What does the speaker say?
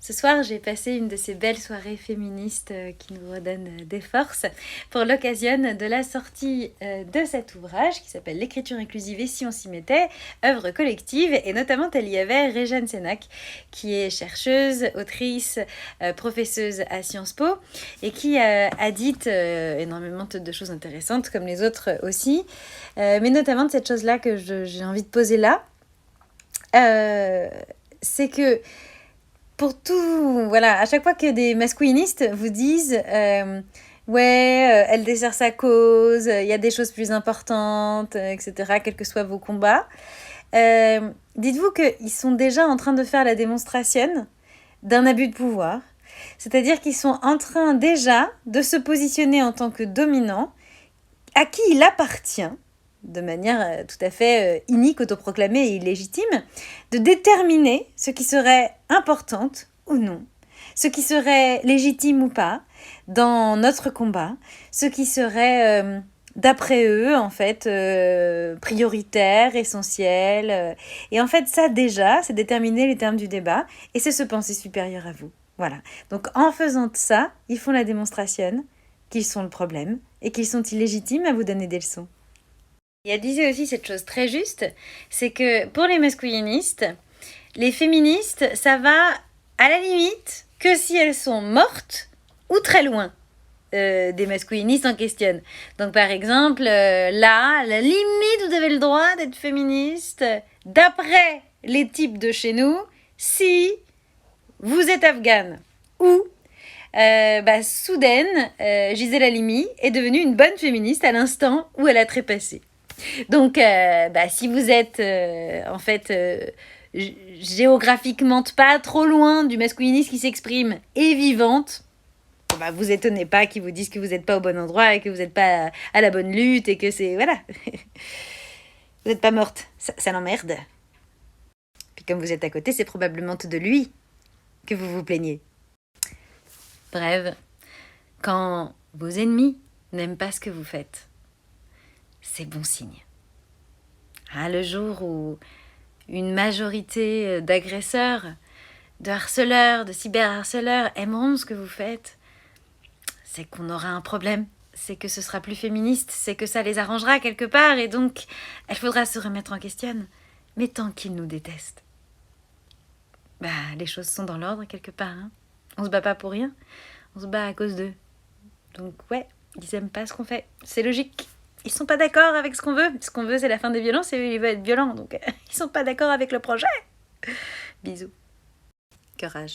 Ce soir, j'ai passé une de ces belles soirées féministes qui nous redonnent des forces pour l'occasion de la sortie de cet ouvrage qui s'appelle L'écriture inclusive et si on s'y mettait, œuvre collective. Et notamment, il y avait Réjeanne Sénac, qui est chercheuse, autrice, professeuse à Sciences Po et qui a dit énormément de choses intéressantes, comme les autres aussi. Mais notamment de cette chose-là que j'ai envie de poser là. C'est que pour tout, voilà, à chaque fois que des masculinistes vous disent elle dessert sa cause, il y a des choses plus importantes, etc., quels que soient vos combats, dites-vous qu'ils sont déjà en train de faire la démonstration d'un abus de pouvoir. C'est-à-dire qu'ils sont en train déjà de se positionner en tant que dominants à qui il appartient, de manière tout à fait inique, autoproclamée et illégitime, de déterminer ce qui serait importante ou non, ce qui serait légitime ou pas dans notre combat, ce qui serait, d'après eux, en fait, prioritaire, essentiel. Et en fait, ça déjà, c'est déterminer les termes du débat et c'est se penser supérieur à vous. Voilà. Donc en faisant ça, ils font la démonstration qu'ils sont le problème et qu'ils sont illégitimes à vous donner des leçons. Et elle disait aussi cette chose très juste, c'est que pour les masculinistes, les féministes, ça va à la limite que si elles sont mortes ou très loin des masculinistes en question. Donc par exemple, là, à la limite, vous avez le droit d'être féministe d'après les types de chez nous, si vous êtes afghane ou soudaine, Gisèle Halimi est devenue une bonne féministe à l'instant où elle a trépassé. Donc, si vous êtes géographiquement pas trop loin du masculinisme qui s'exprime et vivante, vous étonnez pas qu'ils vous disent que vous n'êtes pas au bon endroit et que vous n'êtes pas à la bonne lutte et que c'est... Voilà. Vous n'êtes pas morte. Ça l'emmerde. Puis comme vous êtes à côté, c'est probablement de lui que vous vous plaignez. Bref, quand vos ennemis n'aiment pas ce que vous faites, c'est bon signe. Le jour où une majorité d'agresseurs, de harceleurs, de cyberharceleurs aimeront ce que vous faites, c'est qu'on aura un problème. C'est que ce sera plus féministe, c'est que ça les arrangera quelque part et donc il faudra se remettre en question. Mais tant qu'ils nous détestent, les choses sont dans l'ordre quelque part. Hein. On se bat pas pour rien, on se bat à cause d'eux. Donc ils aiment pas ce qu'on fait, c'est logique. Ils sont pas d'accord avec ce qu'on veut. Ce qu'on veut, c'est la fin des violences et eux, ils veulent être violents. Donc, ils sont pas d'accord avec le projet. Bisous. Courage.